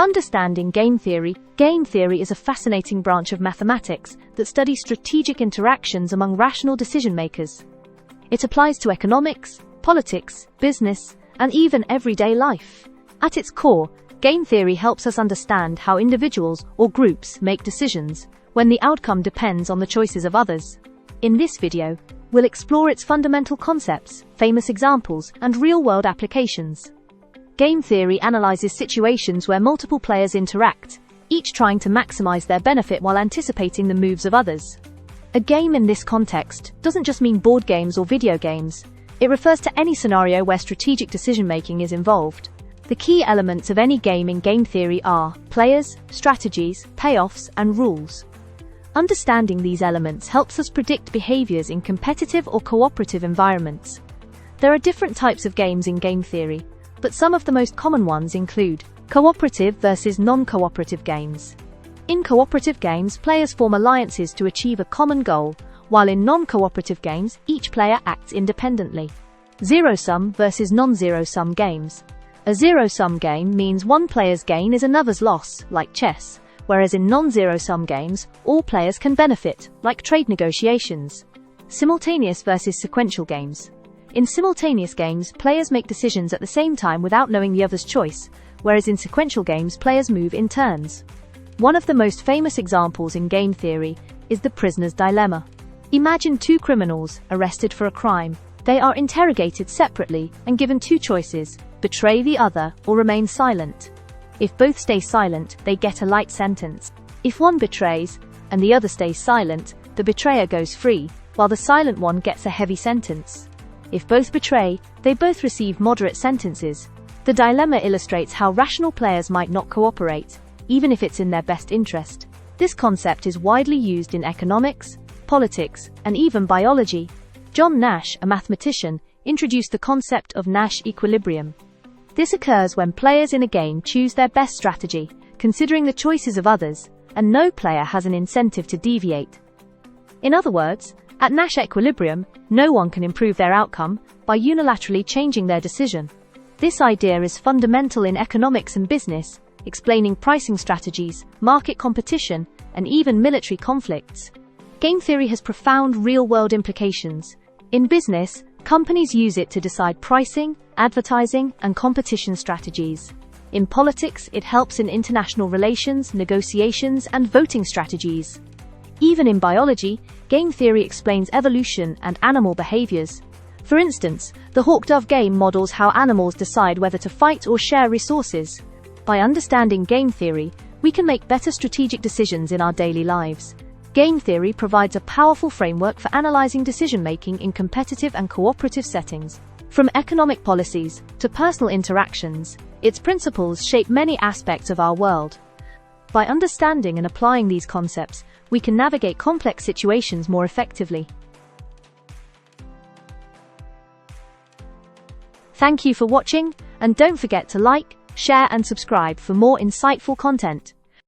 Understanding game theory. Game theory is a fascinating branch of mathematics that studies strategic interactions among rational decision-makers. It applies to economics, politics, business, and even everyday life. At its core, game theory helps us understand how individuals or groups make decisions when the outcome depends on the choices of others. In this video, we'll explore its fundamental concepts, famous examples, and real-world applications. Game theory analyzes situations where multiple players interact, each trying to maximize their benefit while anticipating the moves of others. A game in this context doesn't just mean board games or video games. It refers to any scenario where strategic decision-making is involved. The key elements of any game in game theory are players, strategies, payoffs, and rules. Understanding these elements helps us predict behaviors in competitive or cooperative environments. There are different types of games in game theory, but some of the most common ones include cooperative versus non-cooperative games. In cooperative games, players form alliances to achieve a common goal, while in non-cooperative games, each player acts independently. Zero-sum versus non-zero-sum games. A zero-sum game means one player's gain is another's loss, like chess, whereas in non-zero-sum games, all players can benefit, like trade negotiations. Simultaneous versus sequential games. In simultaneous games, players make decisions at the same time without knowing the other's choice, whereas in sequential games, players move in turns. One of the most famous examples in game theory is the prisoner's dilemma. Imagine two criminals arrested for a crime. They are interrogated separately and given two choices: betray the other or remain silent. If both stay silent, they get a light sentence. If one betrays and the other stays silent, the betrayer goes free, while the silent one gets a heavy sentence. If both betray, they both receive moderate sentences. The dilemma illustrates how rational players might not cooperate, even if it's in their best interest. This concept is widely used in economics, politics, and even biology. John Nash, a mathematician, introduced the concept of Nash Equilibrium. This occurs when players in a game choose their best strategy, considering the choices of others, and no player has an incentive to deviate. In other words, at Nash Equilibrium, no one can improve their outcome by unilaterally changing their decision. This idea is fundamental in economics and business, explaining pricing strategies, market competition, and even military conflicts. Game theory has profound real-world implications. In business, companies use it to decide pricing, advertising, and competition strategies. In politics, it helps in international relations, negotiations, and voting strategies. Even in biology, game theory explains evolution and animal behaviors. For instance, the hawk-dove game models how animals decide whether to fight or share resources. By understanding game theory, we can make better strategic decisions in our daily lives. Game theory provides a powerful framework for analyzing decision-making in competitive and cooperative settings. From economic policies to personal interactions, its principles shape many aspects of our world. By understanding and applying these concepts, we can navigate complex situations more effectively. Thank you for watching, and don't forget to like, share, and subscribe for more insightful content.